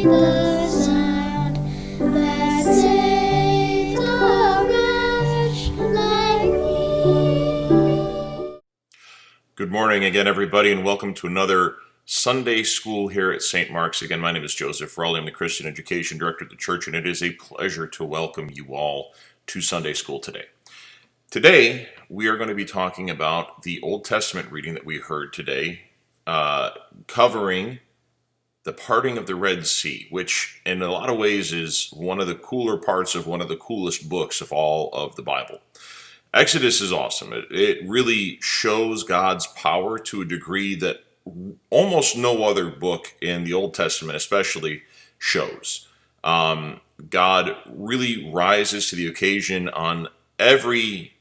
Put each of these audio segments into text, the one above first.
the sound that saved a wretch like me. Good morning again, everybody, and welcome to another Sunday School here at St. Mark's. Again, my name is Joseph Rawley. I'm the Christian Education Director of the Church, and it is a pleasure to welcome you all to Sunday School today. Today, we are going to be talking about the Old Testament reading that we heard today, covering the parting of the Red Sea, which in a lot of ways is one of the cooler parts of one of the coolest books of all of the Bible. Exodus is awesome. It really shows God's power to a degree that almost no other book in the Old Testament especially shows. God really rises to the occasion on every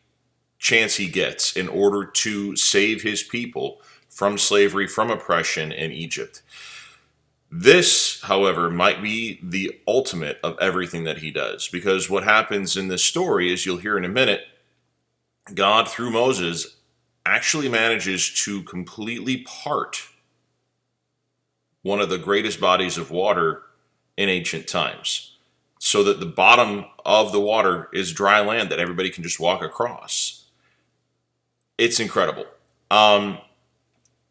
chance he gets in order to save his people from slavery, from oppression in Egypt. This, however, might be the ultimate of everything that he does, because what happens in this story, as you'll hear in a minute, God, through Moses, actually manages to completely part one of the greatest bodies of water in ancient times, so that the bottom of the water is dry land that everybody can just walk across. It's incredible.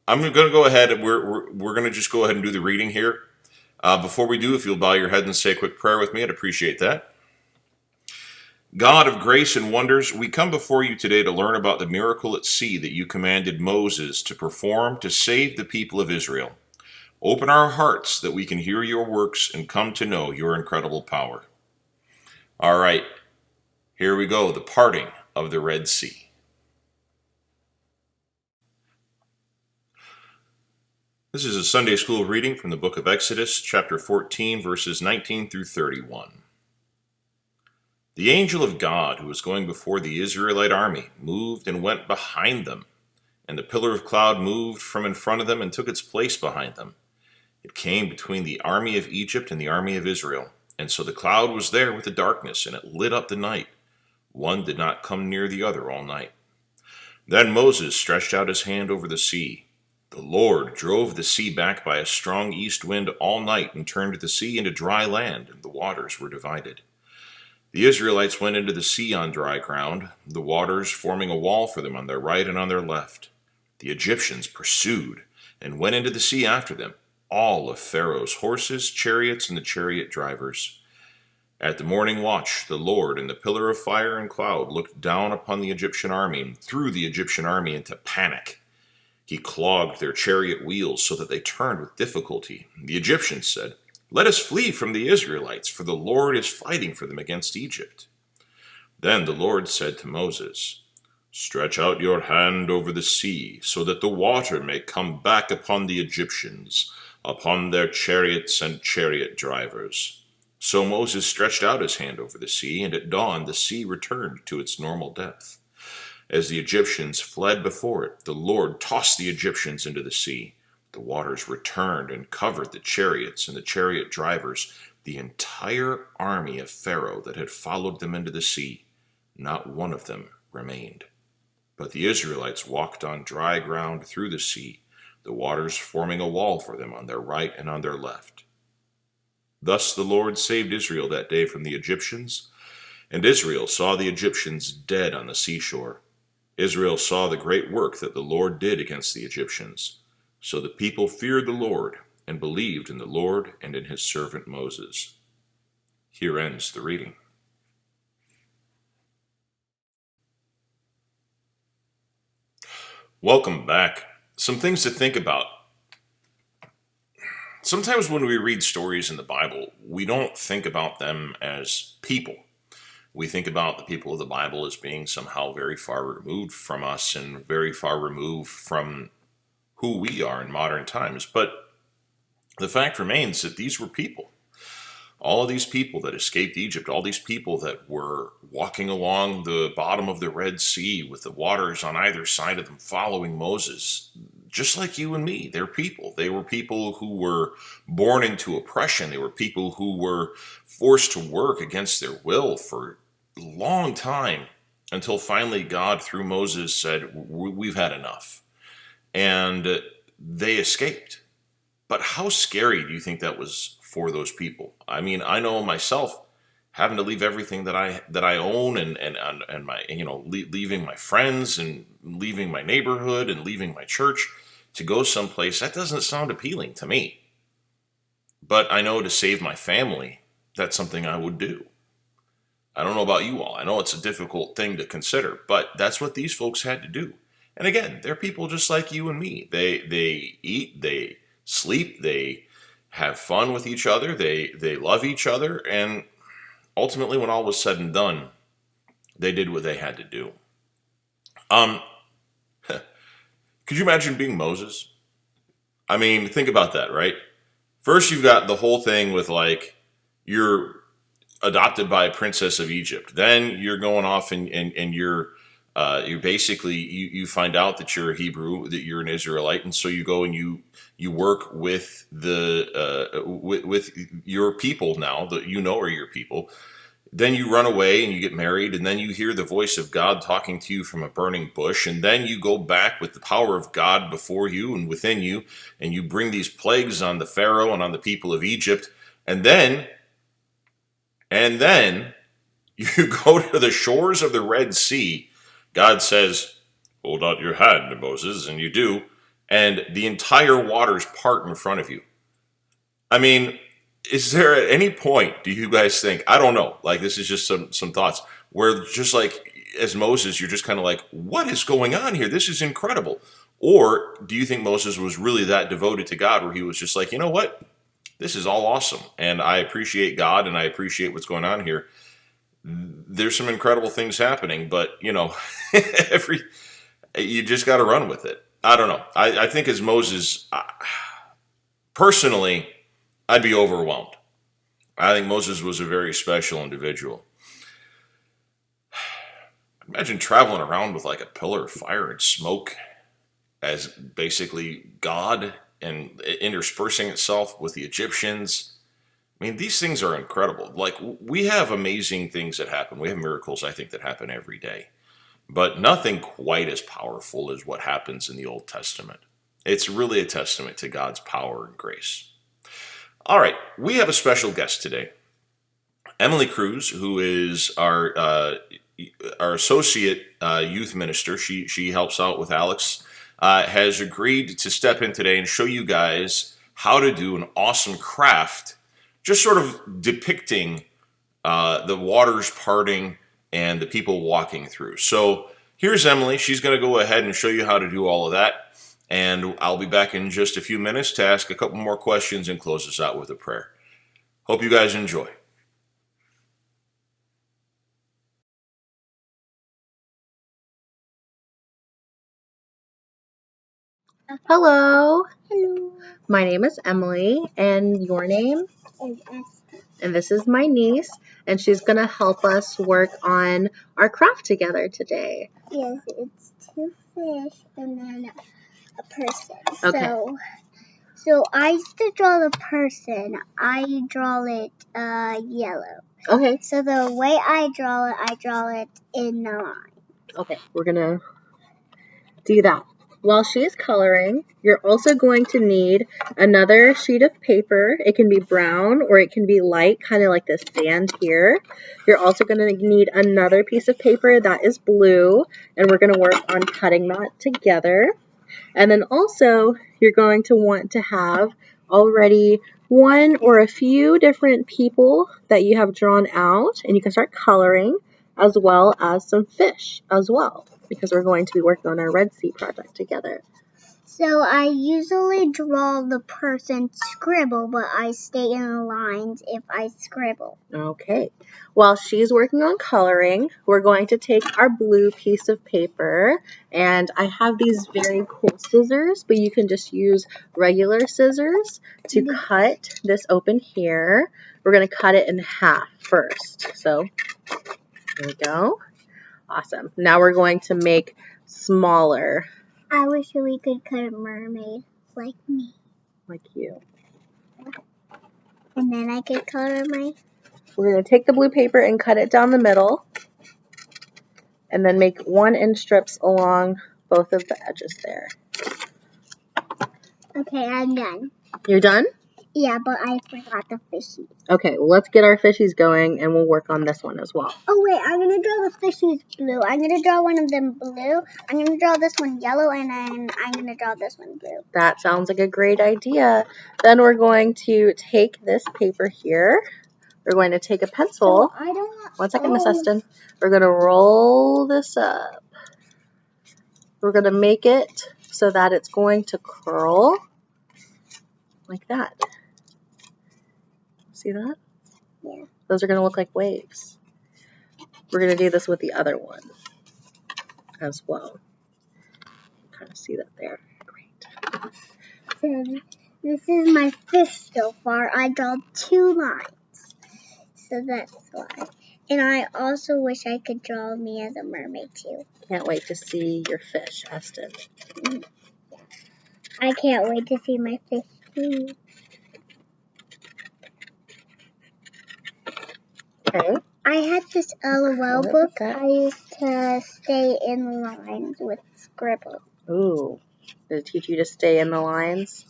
I'm going to go ahead and we're going to just go ahead and do the reading here. Before we do, if you'll bow your head and say a quick prayer with me, I'd appreciate that. God of grace and wonders, we come before you today to learn about the miracle at sea that you commanded Moses to perform to save the people of Israel. Open our hearts that we can hear your works and come to know your incredible power. All right, here we go, the parting of the Red Sea. This is a Sunday School reading from the book of Exodus, chapter 14, verses 19 through 31. The angel of God, who was going before the Israelite army, moved and went behind them, and the pillar of cloud moved from in front of them and took its place behind them. It came between the army of Egypt and the army of Israel, and so the cloud was there with the darkness, and it lit up the night. One did not come near the other all night. Then Moses stretched out his hand over the sea. The Lord drove the sea back by a strong east wind all night and turned the sea into dry land, and the waters were divided. The Israelites went into the sea on dry ground, the waters forming a wall for them on their right and on their left. The Egyptians pursued and went into the sea after them, all of Pharaoh's horses, chariots, and the chariot drivers. At the morning watch, the Lord in the pillar of fire and cloud looked down upon the Egyptian army and threw the Egyptian army into panic. He clogged their chariot wheels so that they turned with difficulty. The Egyptians said, "Let us flee from the Israelites, for the Lord is fighting for them against Egypt." Then the Lord said to Moses, "Stretch out your hand over the sea, so that the water may come back upon the Egyptians, upon their chariots and chariot drivers." So Moses stretched out his hand over the sea, and at dawn the sea returned to its normal depth. As the Egyptians fled before it, the Lord tossed the Egyptians into the sea. The waters returned and covered the chariots and the chariot drivers, the entire army of Pharaoh that had followed them into the sea. Not one of them remained. But the Israelites walked on dry ground through the sea, the waters forming a wall for them on their right and on their left. Thus the Lord saved Israel that day from the Egyptians, and Israel saw the Egyptians dead on the seashore. Israel saw the great work that the Lord did against the Egyptians. So the people feared the Lord and believed in the Lord and in his servant Moses. Here ends the reading. Welcome back. Some things to think about. Sometimes when we read stories in the Bible, we don't think about them as people. We think about the people of the Bible as being somehow very far removed from us and very far removed from who we are in modern times. But the fact remains that these were people. All of these people that escaped Egypt, all these people that were walking along the bottom of the Red Sea with the waters on either side of them following Moses, just like you and me, they're people. They were people who were born into oppression. They were people who were forced to work against their will for a long time until finally God, through Moses, said, "We've had enough." And they escaped. But how scary do you think that was for those people? I mean, I know myself having to leave everything that I own and my leaving my friends and leaving my neighborhood and leaving my church to go someplace that doesn't sound appealing to me. But I know to save my family, that's something I would do. I don't know about you all. I know it's a difficult thing to consider, but that's what these folks had to do. And again, they're people just like you and me. They eat, they sleep, they have fun with each other, they love each other, and ultimately, when all was said and done, they did what they had to do. Could you imagine being Moses? I mean, think about that, right? First, you've got the whole thing with like, you're adopted by a princess of Egypt. Then you're going off and you're basically, you find out that you're a Hebrew, that you're an Israelite. And so you go and you work with with your people now that you know are your people. Then you run away and you get married, and then you hear the voice of God talking to you from a burning bush, and then you go back with the power of God before you and within you, and you bring these plagues on the Pharaoh and on the people of Egypt, and then you go to the shores of the Red Sea. God says, "Hold out your hand, Moses," and you do, and the entire waters part in front of you. I mean, is there at any point do you guys think, I don't know, like this is just some thoughts, where just like as Moses, you're just kind of like, what is going on here? This is incredible. Or do you think Moses was really that devoted to God where he was just like, you know what? This is all awesome. And I appreciate God and I appreciate what's going on here. There's some incredible things happening, but you just got to run with it. I don't know. I think as Moses, personally, I'd be overwhelmed. I think Moses was a very special individual. Imagine traveling around with like a pillar of fire and smoke as basically God and interspersing itself with the Egyptians. I mean, these things are incredible. Like, we have amazing things that happen. We have miracles, I think, that happen every day. But nothing quite as powerful as what happens in the Old Testament. It's really a testament to God's power and grace. All right, we have a special guest today. Emily Cruz, who is our associate youth minister. She helps out with Alex, has agreed to step in today and show you guys how to do an awesome craft, just sort of depicting the waters parting and the people walking through. So here's Emily. She's going to go ahead and show you how to do all of that. And I'll be back in just a few minutes to ask a couple more questions and close us out with a prayer. Hope you guys enjoy. Hello, Hello. my name is Emily, and your name? Is Essten. And this is my niece, and she's going to help us work on our craft together today. Yes, it's two fish and then a person. Okay. So I used to draw the person. I draw it yellow. Okay. So the way I draw it in the line. Okay, we're going to do that. While she's coloring, you're also going to need another sheet of paper. It can be brown or it can be light, kind of like this sand here. You're also going to need another piece of paper that is blue, and we're going to work on cutting that together. And then also, you're going to want to have already one or a few different people that you have drawn out, and you can start coloring, as well as some fish as well, because we're going to be working on our Red Sea project together. So I usually draw the person scribble, but I stay in the lines if I scribble. Okay. While she's working on coloring, we're going to take our blue piece of paper, and I have these very cool scissors, but you can just use regular scissors to cut this open here. We're going to cut it in half first. So there we go. Awesome. Now we're going to make smaller. I wish we could cut a mermaid like me. Like you. And then I could color my... We're going to take the blue paper and cut it down the middle. And then make 1-inch strips along both of the edges there. Okay, I'm done. You're done? Yeah, but I forgot the fishies. Okay, well, let's get our fishies going, and we'll work on this one as well. Oh, wait, I'm going to draw the fishies blue. I'm going to draw one of them blue. I'm going to draw this one yellow, and then I'm going to draw this one blue. That sounds like a great idea. Then we're going to take this paper here. We're going to take a pencil. So I don't... One second, Miss Essten. We're going to roll this up. We're going to make it so that it's going to curl like that. See that? Yeah. Those are going to look like waves. We're going to do this with the other one as well. Kind of see that there. Great. So this is my fish so far. I draw 2 lines. So that's why. And I also wish I could draw me as a mermaid too. Can't wait to see your fish, Estten. I can't wait to see my fish too. Okay. I had this LOL book. I used to stay in the lines with scribble. Ooh. Did it teach you to stay in the lines?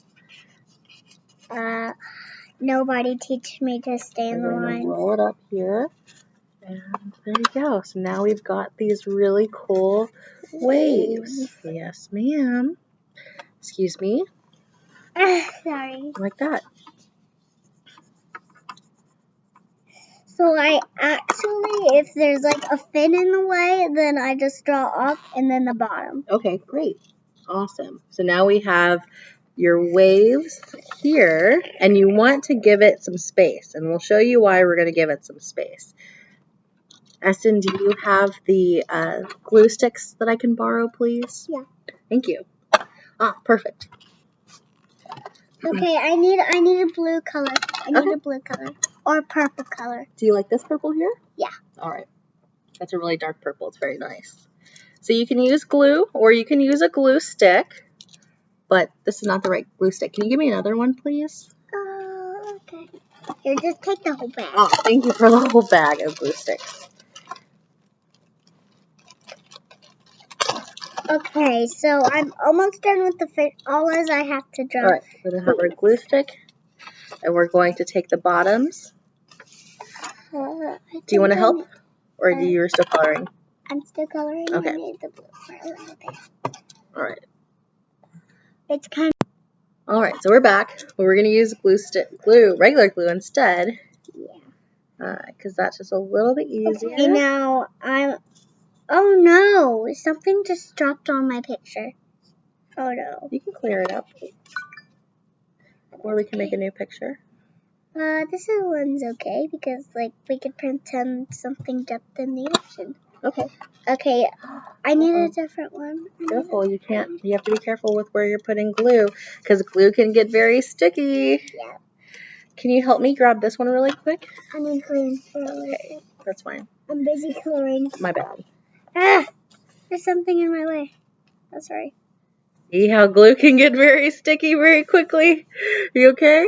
Nobody teach me to stay in the We're going lines. to roll it up here. And there you go. So now we've got these really cool waves. Yes, ma'am. Excuse me. Sorry. Like that. So I actually, if there's like a fin in the way, then I just draw up and then the bottom. Okay, great. Awesome. So now we have your waves here, and you want to give it some space. And we'll show you why we're going to give it some space. Estten, do you have the glue sticks that I can borrow, please? Yeah. Thank you. Ah, perfect. Okay, I need a blue color. I need Okay. a blue color or purple color. Do you like this purple here? Yeah. All right. That's a really dark purple. It's very nice. So you can use glue or you can use a glue stick, but this is not the right glue stick. Can you give me another one, please? Okay. Here, just take the whole bag. Oh, thank you for the whole bag of glue sticks. Okay, so I'm almost done with the fish. All is I have to draw. All right, we're going to have our glue stick, and we're going to take the bottoms. Do you want to help, or do you still coloring? I'm still coloring. Okay. I need the blue for a little bit. All right. It's kind of... All right, so we're back. But we're going to use regular glue instead. Yeah. Because that's just a little bit easier. Okay, now I'm... Oh no! Something just dropped on my picture. Oh no. You can clear it up. Or we can make a new picture. This one's okay because, like, we could pretend something jumped in the ocean. Okay. Okay, I need a different one. Careful, you can't. You have to be careful with where you're putting glue because glue can get very sticky. Yeah. Can you help me grab this one really quick? I need green for a little Okay, bit. that's fine. I'm busy coloring. My bad. Ah! There's something in my way. Oh, sorry. See how glue can get very sticky very quickly? You okay?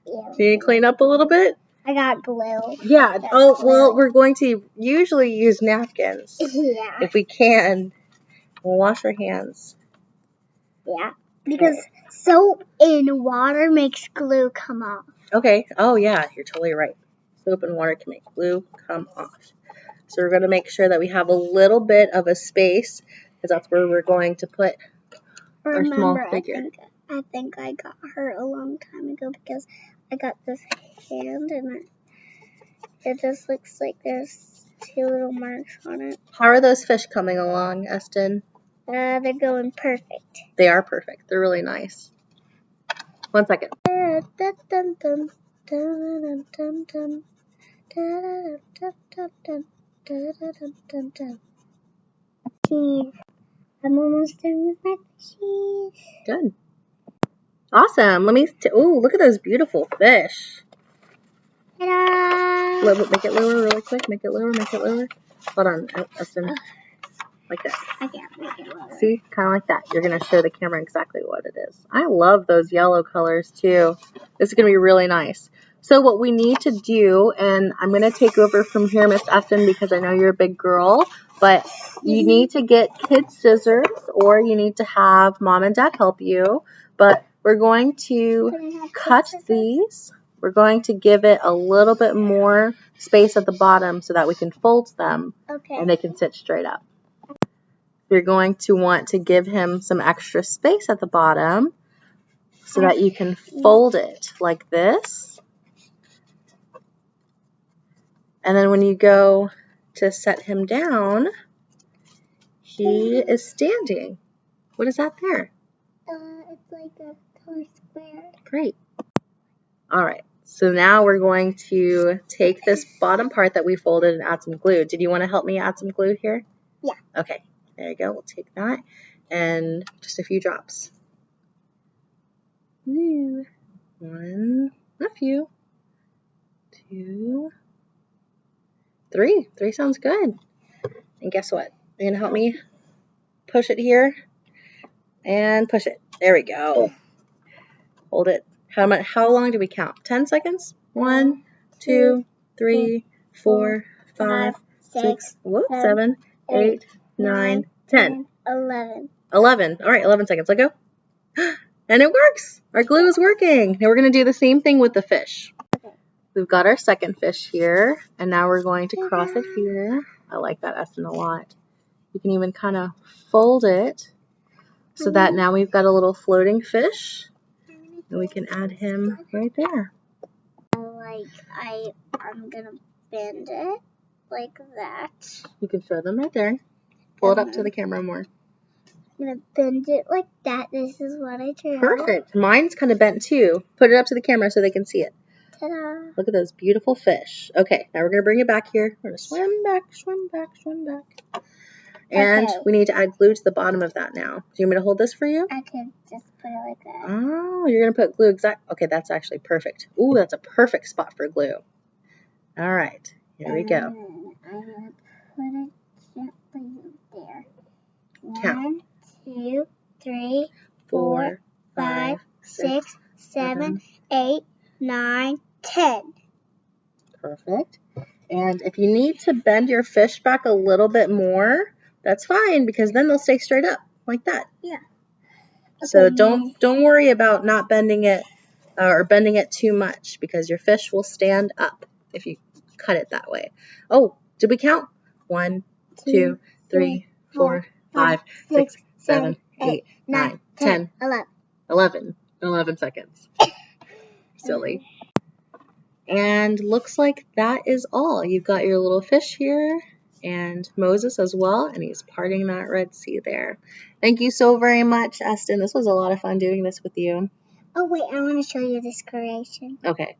Yeah. Can you clean up a little bit? I got glue. Yeah. That's Oh, well, glue. we're going to usually use napkins. Yeah. If we can, we'll wash our hands. Yeah. Because soap in water makes glue come off. Okay. Oh, yeah, you're totally right. Soap and water can make glue come off. So we're going to make sure that we have a little bit of a space because that's where we're going to put our small figure. I think I got hurt a long time ago because I got this hand and it just looks like there's 2 little marks on it. How are those fish coming along, Estten? They're going perfect. They are perfect. They're really nice. 1 second. I'm almost done with my cheese. Good. Awesome. Oh, look at those beautiful fish. Ta-da! Make it lower really quick. Make it lower. Make it lower. Hold on, Estten. Like that. I can't make it lower. See? Kind of like that. You're going to show the camera exactly what it is. I love those yellow colors too. This is going to be really nice. So what we need to do, and I'm going to take over from here, Miss Estten, because I know you're a big girl, but you need to get kid scissors or you need to have mom and dad help you. But we're going to cut these. We're going to give it a little bit more space at the bottom so that we can fold them and they can sit straight up. You're going to want to give him some extra space at the bottom so that you can fold it like this. And then when you go to set him down, he is standing. What is that there? It's like a color square. Great. All right. So now we're going to take this bottom part that we folded and add some glue. Did you want to help me add some glue here? Yeah. Okay. There you go. We'll take that and just a few drops. One, a few, 2, 3. 3 sounds good. And guess what? You're going to help me push it here and push it. There we go. Hold it. How long do we count? 10 seconds? 1, 2, 3, 4, 5, 6, 7, 8, 9, 10. 11. 11. All right, 11 seconds. Let go. And it works. Our glue is working. Now we're going to do the same thing with the fish. We've got our second fish here, and now we're going to cross it here. I like that, Essten, a lot. You can even kind of fold it so that now we've got a little floating fish, and we can add him right there. I'm going to bend it like that. You can show them right there. Pull it up to the camera more. I'm going to bend it like that. This is what I drew. Perfect. Mine's kind of bent too. Put it up to the camera so they can see it. Ta-da. Look at those beautiful fish. Okay, now we're going to bring it back here. We're going to swim back, swim back, swim back. And we need to add glue to the bottom of that now. Do you want me to hold this for you? I could just put it like that. Oh, you're going to put glue Okay, that's actually perfect. Ooh, that's a perfect spot for glue. All right, here we go. I'm going to put it gently there. Count. 1, 2, 3, 4, 5, 6, 7, 8, 9, 10. Perfect. And if you need to bend your fish back a little bit more, that's fine, because then they'll stay straight up like that. Yeah. So don't worry about not bending it or bending it too much, because your fish will stand up if you cut it that way. Oh, did we count? 1, 2, 3, 4, 5, 6, 7, 8, 9, 10, 11. 11 seconds. Silly. And looks like that is all. You've got your little fish here and Moses as well, and he's parting that Red Sea there. Thank you so very much, Estten. This was a lot of fun doing this with you. Oh, wait, I want to show you this creation. Okay.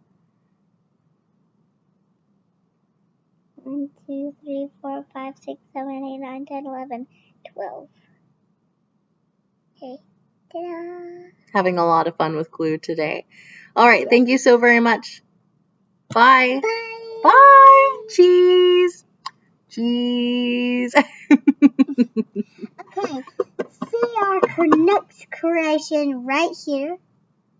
1, 2, 3, 4, 5, 6, 7, 8, 9, 10, 11, 12. Okay. Ta-da! Having a lot of fun with glue today. All right. Thank you so very much. Bye. Bye. Bye. Cheese. Cheese. Okay. See our next creation right here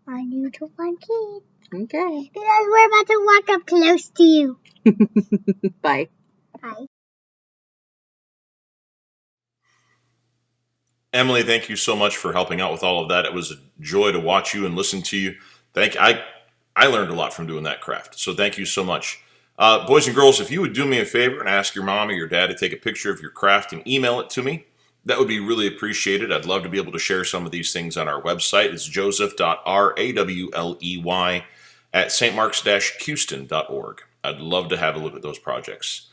on YouTube One Kid. Okay. Because we're about to walk up close to you. Bye. Bye. Emily, thank you so much for helping out with all of that. It was a joy to watch you and listen to you. I learned a lot from doing that craft, so thank you so much. Boys and girls, if you would do me a favor and ask your mom or your dad to take a picture of your craft and email it to me, that would be really appreciated. I'd love to be able to share some of these things on our website. It's joseph.rawley at stmarks-houston.org. I'd love to have a look at those projects.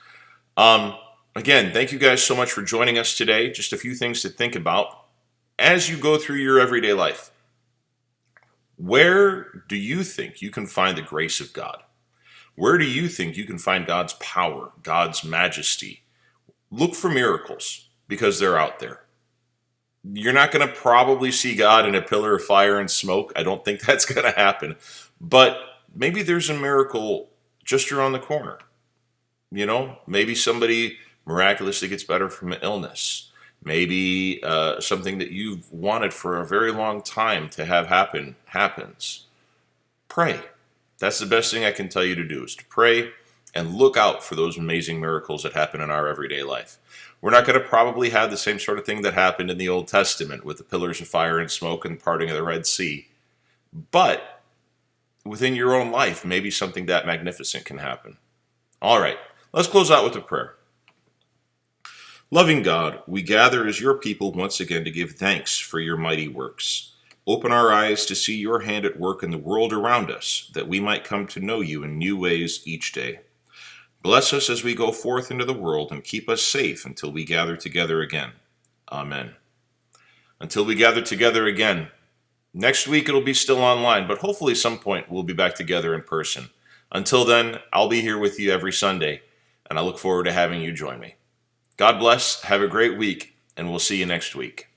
Again, thank you guys so much for joining us today. Just a few things to think about as you go through your everyday life. Where do you think you can find the grace of God? Where do you think you can find God's power, God's majesty? Look for miracles, because they're out there. You're not going to probably see God in a pillar of fire and smoke. I don't think that's going to happen. But maybe there's a miracle just around the corner. You know, maybe somebody miraculously gets better from an illness. Maybe something that you've wanted for a very long time to have happen happens. Pray. That's the best thing I can tell you to do, is to pray and look out for those amazing miracles that happen in our everyday life. We're not going to probably have the same sort of thing that happened in the Old Testament with the pillars of fire and smoke and parting of the Red Sea. But within your own life, maybe something that magnificent can happen. All right, let's close out with a prayer. Loving God, we gather as your people once again to give thanks for your mighty works. Open our eyes to see your hand at work in the world around us, that we might come to know you in new ways each day. Bless us as we go forth into the world and keep us safe until we gather together again. Amen. Until we gather together again, next week it'll be still online, but hopefully some point we'll be back together in person. Until then, I'll be here with you every Sunday, and I look forward to having you join me. God bless, have a great week, and we'll see you next week.